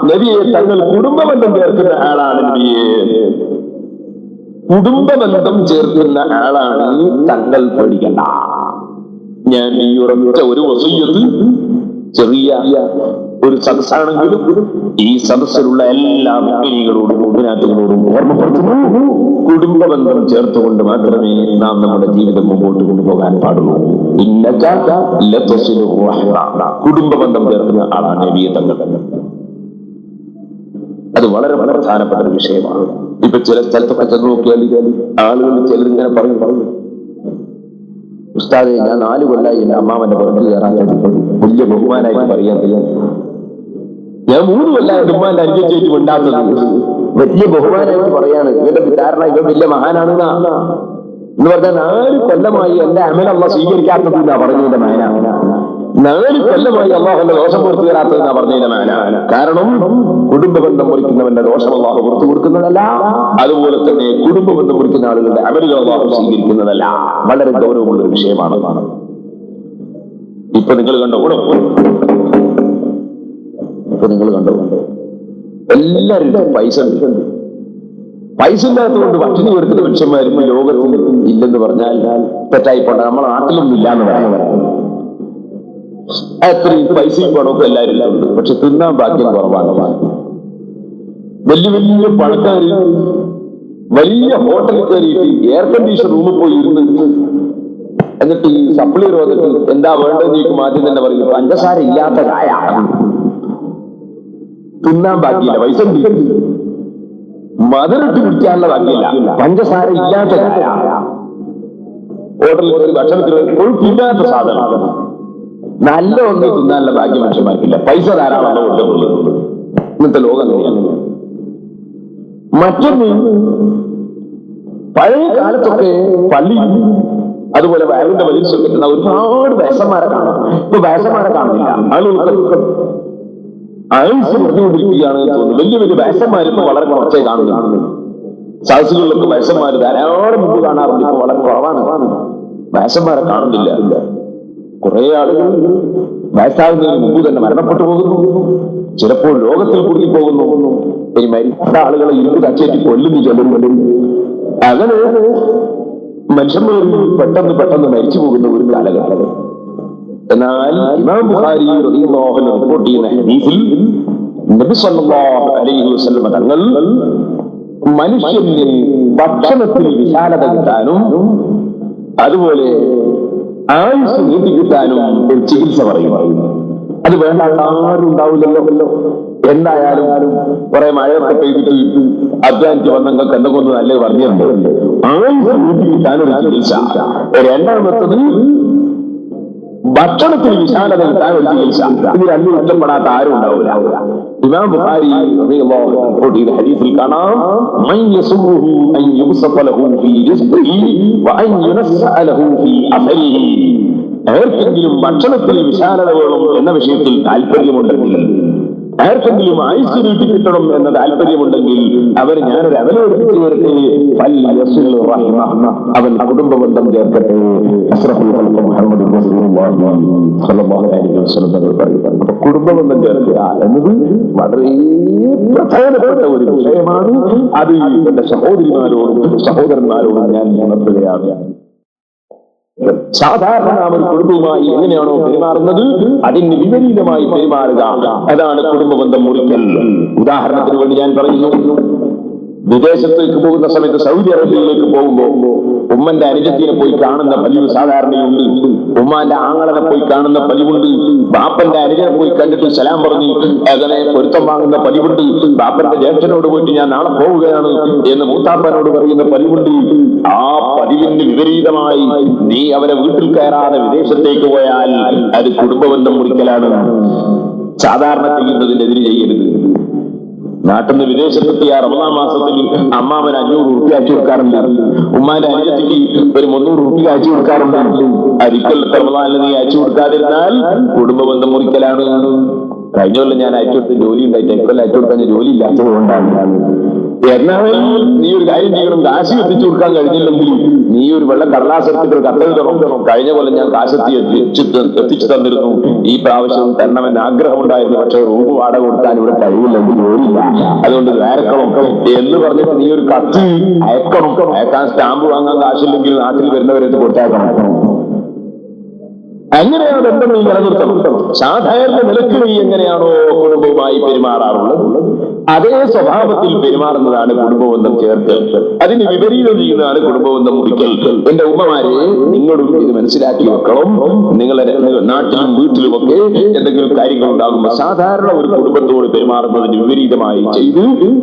നബിയെ തങ്ങൾ കുടുംബബന്ധം ചേർക്കുന്ന ആളാണ്. നബിയെ കുടുംബബന്ധം ചേർക്കുന്ന ആളാണ് തങ്ങൾ. പേടിക്കണ്ട. ഞാൻ ഈ ഉറച്ച ഒരു വസിയ്യത്ത് ചെറിയ ഒരു സദസ്സാണെങ്കിലും ഈ സദസ്സിലുള്ള എല്ലാ മുഅ്മിനീങ്ങളോടും മുഅ്മിനാത്തുകളോടും ഓർമ്മപ്പെടുത്തുന്നു, കുടുംബബന്ധം ചേർത്തുകൊണ്ട് മാത്രമേ നാം നമ്മുടെ ജീവിതം മുമ്പോട്ട് കൊണ്ടുപോകാൻ പാടുള്ളൂ. കുടുംബബന്ധം ചേർക്കുന്ന ആളാണ് നബിയെ തങ്ങൾ. അത് വളരെ വളരെ പ്രധാനപ്പെട്ട ഒരു വിഷയമാണ്. ഇപ്പൊ ചില സ്ഥലത്തൊക്കെ ചെന്ന് നോക്കിയാൽ ആളുകൾ ചിലരിങ്ങനെ പറയും, ഉസ്താദെ ഞാൻ 4 കൊല്ലായി എന്റെ അമ്മാവന്റെ പുറത്ത് കയറാത്തത്, വലിയ ബഹുമാനായിട്ട് പറയാൻ കഴിയാൻ. ഞാൻ 3 കൊല്ലായിട്ട് ഉമ്മാന്റെ അനുജയിച്ചു ഉണ്ടാത്തത്, വലിയ ബഹുമാനായിട്ട് പറയാണ്. ഇവന്റെ വിചാരണ ഇവൻ വലിയ മഹാനാണെന്നാ എന്ന് പറഞ്ഞാൽ 4 കൊല്ലമായി എന്റെ അമൽ അള്ളാഹ് സ്വീകരിക്കാത്തത് എന്നാ പറഞ്ഞതിന്റെ മേന. 4 കൊല്ലമായി അള്ളാഹുന്റെ ദോഷം പുറത്തു തരാത്തതെന്നാ പറഞ്ഞതിന്റെ മേന. കാരണം കുടുംബബന്ധം മുറിക്കുന്നവന്റെ ദോഷം അള്ളാഹു പുറത്തു കൊടുക്കുന്നതല്ല, അതുപോലെ തന്നെ കുടുംബബന്ധം മുറിക്കുന്ന ആളുകളുടെ അമലുകൾ അള്ളാഹു സ്വീകരിക്കുന്നതല്ല. വളരെ ഗൗരവമുള്ള ഒരു വിഷയമാണ്. ഇപ്പൊ നിങ്ങൾ കണ്ടോ, എല്ലാവരും പൈസ ഇല്ലാത്തതുകൊണ്ട് പട്ടിണി വരുത്തുന്ന മനുഷ്യന്മാരും ലോകത്തിൽ ഇല്ലെന്ന് പറഞ്ഞാൽ തെറ്റായിപ്പോട്ടെ. നമ്മളെ നാട്ടിലൊന്നും ഇല്ലാന്ന് പറയാൻ അത്രയും പൈസയും പണമൊക്കെ എല്ലാവരും ഉണ്ട്, പക്ഷെ തിന്നാൻ ഭാഗ്യം കുറവാണ്. വലിയ വലിയ പണക്കാര് വലിയ ഹോട്ടലിൽ കയറിയിട്ട് എയർ കണ്ടീഷൻ റൂമിൽ പോയി ഇരുന്ന് എന്നിട്ട് ഈ സപ്ലൈ വന്നിട്ട് എന്താ വേണ്ടതെന്ന് ചോദിക്കും. ആദ്യം തന്നെ പറയും പഞ്ചസാര ഇല്ലാത്ത ചായ. തിന്നാൻ ബാക്കിയില്ല, പൈസ മധുരട്ട് കുടിക്കാനുള്ള ബാക്കിയില്ല, പഞ്ചസാര ഇല്ലാത്ത ചായ. ഹോട്ടലിൽ കയറി ഭക്ഷണത്തിൽ കൊഴുപ്പില്ലാത്ത സാധനം, നല്ല ഒന്നും തിന്നാനുള്ള ഭാഗ്യം മനുഷ്യന്മാർക്കില്ല. പൈസ ധാരാളം കൊണ്ടുള്ളത് ഇന്നത്തെ ലോകം അങ്ങനെയാണ്. മറ്റൊന്ന്, പഴയ കാലത്തൊക്കെ പള്ളി അതുപോലെ വയറിന്റെ വലിയ കിട്ടുന്ന ഒരുപാട് വേഷന്മാരെ കാണാം. ഇപ്പൊ വേഷന്മാരെ കാണുന്നില്ല. ആളുകൾക്ക് ആയുസ് പറഞ്ഞുകൊണ്ടിരിക്കുകയാണ് തോന്നുന്നു. വലിയ വലിയ വേഷന്മാരിപ്പോ വളരെ കുറച്ചായി കാണുന്നു. സദസ്സുകളിലൊക്കെ വേഷന്മാർ ധാരാളം മുമ്പ് കാണാറുണ്ട്, ഇപ്പൊ വളരെ കുറവാണ്. വേഷന്മാരെ കാണുന്നില്ല. കുറെ ആളുകൾ വയസ്സാകുന്നതിന് മുമ്പ് തന്നെ മരണപ്പെട്ടു പോകുന്നു, ചിലപ്പോൾ രോഗത്തിൽ കുടുങ്ങി പോകുന്നു. ഇനി മരിച്ച ആളുകളെ ഇരുന്ന് കച്ചേറ്റി കൊല്ലുന്നു ചെല്ലും. അങ്ങനെ മനുഷ്യന്മാർ പെട്ടെന്ന് മരിച്ചു പോകുന്ന ഒരു കാലഘട്ടം. എന്നാൽ ഇമാം ബുഖാരി റളിയല്ലാഹു അൻഹു റിപ്പോർട്ട് ചെയ്യുന്ന ഹദീസിൽ നബി സല്ലല്ലാഹു അലൈഹി വസല്ലം തങ്ങൾ മനുഷ്യന് ഭക്ഷണത്തിൽ വിശാലത കിട്ടാനും അതുപോലെ ആയുസ് നീട്ടിക്കിട്ടാനും ഒരു ചികിത്സ പറയും. അത് വേണ്ടാത്ത ആരും ഉണ്ടാവില്ലല്ലോ. എന്തായാലും കുറെ മഴയൊക്കെ പെയ്തിട്ട് അധ്വാനിച്ച് വന്നങ്ങൾക്ക് എന്തൊക്കെ ഒന്ന് നല്ലത് പറഞ്ഞിട്ടുണ്ട്. ആയുസ് നീട്ടിക്കിട്ടാനൊരു ചികിത്സ. രണ്ടാമത്തത് ഭക്ഷണത്തിൽ വിശാലത കിട്ടാൻ ഒരു ചികിത്സ. ഇത് രണ്ടും ഇഷ്ടപ്പെടാത്ത ആരും ഉണ്ടാവില്ല. ഇമാം ബുഖാരി റിപ്പോർട്ട് ചെയ്ത ഹദീസിൽ കാണാം, മൻ യസുറുഹു അൻ യുബ്സത ലഹു ഫീ റിസ്ഖിഹി വഅൻ യുനസ്സഅ ലഹു ഫീ അസരിഹി. ആർക്കെങ്കിലും ഭക്ഷണത്തിൽ വിശാലത വേണം എന്ന വിഷയത്തിൽ താല്പര്യമുണ്ടെങ്കിൽ, ആർക്കെങ്കിലും ആയുസ് നീട്ടി കിട്ടണം എന്ന താല്പര്യമുണ്ടെങ്കിൽ അവർ ഞാനൊരു അവലോടിപ്പിച്ചു വരട്ടെ, അവൻ കുടുംബബന്ധം ചേർക്കട്ടെ. മുഹമ്മദ് അപ്പൊ കുടുംബബന്ധം ചേർക്കുക എന്നത് വളരെ പ്രധാനപ്പെട്ട ഒരു വിഷയമാണ്. അത് എന്റെ സഹോദരിമാരോടും സഹോദരന്മാരോടും ഞാൻ ഉണർത്തുകയാണ്. സാധാരണ നാം ഒരു കുടുംബവുമായി എങ്ങനെയാണോ പെരുമാറുന്നത് അതിന് വിപരീതമായി പെരുമാറുക, അതാണ് കുടുംബബന്ധം മുറിക്കൽ. ഉദാഹരണത്തിന് വേണ്ടി ഞാൻ പറയുന്നു, വിദേശത്തേക്ക് പോകുന്ന സമയത്ത് സൗദി അറേബ്യയിലേക്ക് പോകുമ്പോൾ ഉമ്മന്റെ അനുജത്തിനെ പോയി കാണുന്ന പതിവ് സാധാരണയുണ്ട്, ഉമ്മാന്റെ ആങ്ങളനെ പോയി കാണുന്ന പതിവുണ്ട്, ബാപ്പന്റെ അനുജനെ പോയി കണ്ടിട്ട് സലാം പറഞ്ഞു അങ്ങനെ പൊരുത്തം വാങ്ങുന്ന പതിവുണ്ട്, ബാപ്പന്റെ ജ്യേഷ്ഠനോട് പോയിട്ട് ഞാൻ നാളെ പോവുകയാണ് എന്ന് മൂത്താപ്പനോട് പറയുന്ന പതിവുണ്ട്. ആ പതിവിന് വിപരീതമായി നീ അവരെ വീട്ടിൽ കയറാതെ വിദേശത്തേക്ക് പോയാൽ അത് കുടുംബബന്ധം മുറിക്കലാണ്. സാധാരണ ചെയ്യുന്നതിനെതിരെ ചെയ്യരുത്. നാട്ടിൽ നിന്ന് വിദേശത്തെത്തിയ റമദാൻ മാസത്തിൽ അമ്മാവൻ 500 റുപ്യ അയച്ചു കൊടുക്കാറുണ്ട്, ഉമ്മാന്റെ അനുജത്തിക്ക് ഒരു 300 റുപ്യ അയച്ചു കൊടുക്കാറുണ്ട്. ഒരിക്കൽ റമദാനിൽ നീ അയച്ചു കൊടുക്കാതിരുന്നാൽ കുടുംബബന്ധം മുറിക്കലാണ്. കഴിഞ്ഞ കൊല്ലം ഞാൻ അയച്ചു കൊടുത്ത ജോലി ഉണ്ടായിട്ട് ഇക്കൊല്ലം അയച്ചു കൊടുക്കാൻ ജോലി ഇല്ലാത്തത് കൊണ്ടാണ്. എന്നാലും നീ ഒരു കാര്യം ചെയ്യണം, കാശ് എത്തിച്ചു കൊടുക്കാൻ കഴിഞ്ഞില്ലെങ്കിൽ നീ ഒരു വെള്ള കടലാസ് എടുത്തിട്ട് കത്തെഴുതണം. കഴിഞ്ഞ പോലെ ഞാൻ കാശ് എത്തിച്ചു തന്നിരുന്നു, ഈ പ്രാവശ്യം തരണമെന്ന് ആഗ്രഹം ഉണ്ടായിരുന്നു, പക്ഷെ റൂം വാടക കൊടുക്കാൻ ഇവിടെ കഴിവില്ലെങ്കിൽ ജോലിയില്ല, അതുകൊണ്ട് അയക്കണം എന്ന് പറഞ്ഞിട്ട് നീ ഒരു കത്ത് അയക്കണം. അയക്കാൻ സ്റ്റാമ്പ് വാങ്ങാൻ കാശില്ലെങ്കിൽ നാട്ടിൽ വരുന്നവരെടുത്ത് കൊടുത്തേക്കണം. അങ്ങനെയാണ് ബന്ധം നീ നിലനിർത്തണം. സാധാരണ നിലക്ക് നീ എങ്ങനെയാണോ കുടുംബവുമായി പെരുമാറാറുള്ളത് അതേ സ്വഭാവത്തിൽ പെരുമാറുന്നതാണ് കുടുംബബന്ധം ചേർത്ത്. അതിന് വിപരീതം ചെയ്യുന്നതാണ് കുടുംബബന്ധം മുറിക്കൽ. എന്റെ ഉമ്മമാരെ, നിങ്ങളും ഇത് മനസ്സിലാക്കി വെക്കണം. നിങ്ങളുടെ നാട്ടിലും വീട്ടിലുമൊക്കെ എന്തെങ്കിലും കാര്യങ്ങൾ ഉണ്ടാകുമ്പോൾ സാധാരണ ഒരു കുടുംബത്തോട് പെരുമാറുന്നതിന് വിപരീതമായി ചെയ്ത്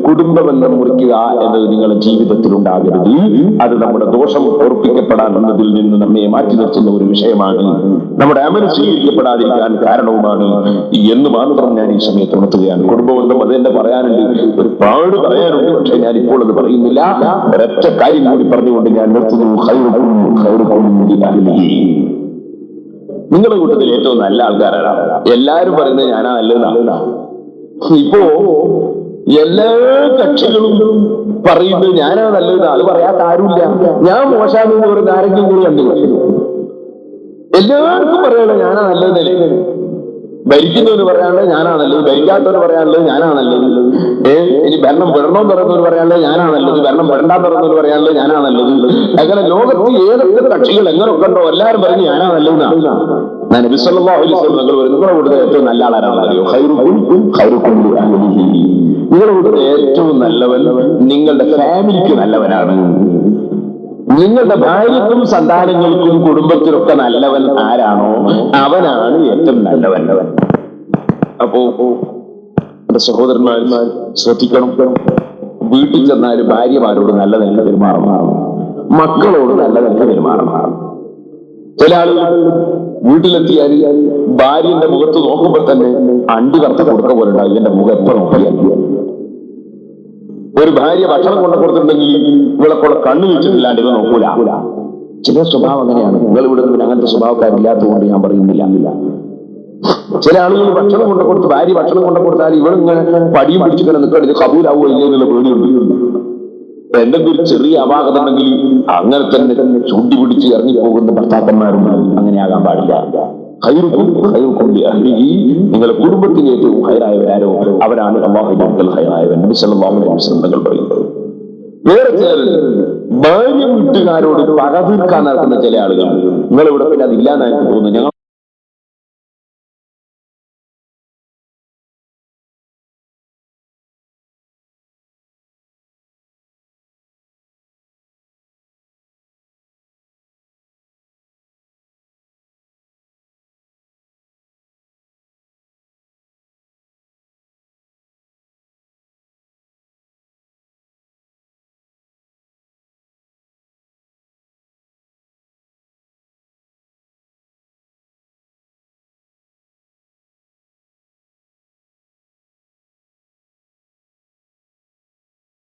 കുടുംബബന്ധം മുറിക്കുക എന്നത് നിങ്ങളുടെ ജീവിതത്തിൽ ഉണ്ടാകരുത്. അത് നമ്മുടെ ദോഷം ഓർപ്പിക്കപ്പെടാൻ എന്നതിൽ നിന്ന് നമ്മെ മാറ്റി നിർത്തുന്ന ഒരു വിഷയമാണ്, നമ്മുടെ അമൽ സ്വീകരിക്കപ്പെടാതിരിക്കാൻ കാരണവുമാണ് എന്ന് മാത്രം ഞാൻ ഈ സമയത്ത് ഉണർത്തുകയാണ്. കുടുംബബന്ധം അത് തന്നെ പറയാനുണ്ട്, ഒരുപാട് പറയാനുണ്ട്, പക്ഷെ ഞാൻ ഇപ്പോൾ അത് പറയുന്നില്ല. ഒരൊറ്റ കാര്യം കൂടി പറഞ്ഞുകൊണ്ട് ഞാൻ നിർത്തുന്നു. നിങ്ങളുടെ കൂട്ടത്തിൽ ഏറ്റവും നല്ല ആൾക്കാരാണ്. എല്ലാരും പറയുന്നത് ഞാനാ നല്ലതാണ്. ഇപ്പോ എല്ലാ കക്ഷികളും പറയുന്നത് ഞാനാ നല്ലത്, അത് പറയാത്ത ആരുമില്ല. ഞാൻ മോശാന്ന് പറയുന്ന ആരെങ്കിലും കൂടി കണ്ടു. എല്ലാവർക്കും പറയാനുള്ളത് ഞാനാ നല്ലതല്ലേ. ഭരിക്കുന്നവന് പറയാനുള്ളത് ഞാനാ നല്ലത്, ഭരിക്കാത്തവന് പറയാനുള്ളത് ഞാനാ നല്ലത്. ഇനി ഭരണം വിടണമെന്ന് പറയുന്നവർ പറയാനുള്ളത് ഞാനാ നല്ലത്, ഭരണം വിടണ്ടാന്ന് പറയുന്നവർ പറയാനുള്ളത് ഞാനാ നല്ലത്. അങ്ങനെ ലോകത്ത് ഏതൊക്കെ കക്ഷികൾ എങ്ങനെയൊക്കെ ഉണ്ടോ എല്ലാവരും പറഞ്ഞ് ഞാനാ നല്ലതെന്നാണ്. ഞാൻ നബി സല്ലല്ലാഹു അലൈഹി വസല്ലം നിങ്ങളുടെ കൂട്ടത്തിൽ ഏറ്റവും നല്ല ആളാരാണെന്ന് അറിയോ? ഖൈറുക്കും നിങ്ങളുടെ കൂട്ടത്തിൽ ഏറ്റവും നല്ലവൻ നിങ്ങളുടെ ഫാമിലിക്ക് നല്ലവനാണ്. നിങ്ങളുടെ ഭാര്യക്കും സന്താനങ്ങൾക്കും കുടുംബത്തിനൊക്കെ നല്ലവൻ ആരാണോ അവനാണ് ഏറ്റവും നല്ലവൻ. അപ്പോ എന്റെ സഹോദരന്മാർ ശ്രദ്ധിക്കണം. വീട്ടിൽ ചെന്നാൽ ഭാര്യമാരോട് നല്ലതെല്ലാം പെരുമാറണം, മക്കളോട് നല്ലതെല്ലാം പെരുമാറണം. ചില ആളുകൾ വീട്ടിലെത്തിയാൽ ഭാര്യന്റെ മുഖത്ത് നോക്കുമ്പോ തന്നെ അണ്ടി കറുത്ത കൊടുക്ക പോലെ ഉണ്ടാവും. ഇവന്റെ മുഖം എപ്പോ നോക്കിയാൽ ഒരു ഭാര്യ ഭക്ഷണം കൊണ്ടു കൊടുത്തിട്ടുണ്ടെങ്കിൽ ഇവളെക്കൂടെ കണ്ണു വെച്ചിട്ടില്ലാണ്ട് ഇവ നോക്കൂല. ചില സ്വഭാവം അങ്ങനെയാണ്. നിങ്ങൾ ഇവിടെ നിന്ന് അങ്ങനത്തെ സ്വഭാവക്കാരില്ലാത്തതുകൊണ്ട് ഞാൻ പറയുന്നില്ല. ചില ആളുകൾ ഭക്ഷണം കൊണ്ടു കൊടുത്ത് ഭാര്യ ഭക്ഷണം കൊണ്ടു കൊടുത്താൽ ഇവളിങ്ങനെ പടിയും പിടിച്ചിട്ട് നിൽക്കണം, ഇത് കബൂലാവോ ഇല്ലേ എന്നുള്ള പേടിയുണ്ട്. എന്തെങ്കിലും ഒരു ചെറിയ അപാകത ഉണ്ടെങ്കിൽ അങ്ങനെ തന്നെ ചൂണ്ടി പിടിച്ച് ഇറങ്ങിപ്പോകുന്ന ഭർത്താക്കന്മാരും അങ്ങനെയാകാൻ പാടില്ല. നിങ്ങളുടെ കുടുംബത്തിന് ഏറ്റവും ഹൈറായവരാരോ അവരാണ് അല്ലാഹുവിൽ ഹൈറായവൻ. നബി സല്ലല്ലാഹു അലൈഹി വസല്ലം തങ്ങൾ പറയുന്നത്. വേറെ ചിലർ ഭാര്യ വീട്ടുകാരോട് പക തീർക്കാൻ നടക്കുന്ന ചില ആളുകൾ, നിങ്ങളിവിടെ പിന്നെ അതില്ലാന്നായിട്ട് തോന്നുന്നു. ഞങ്ങൾ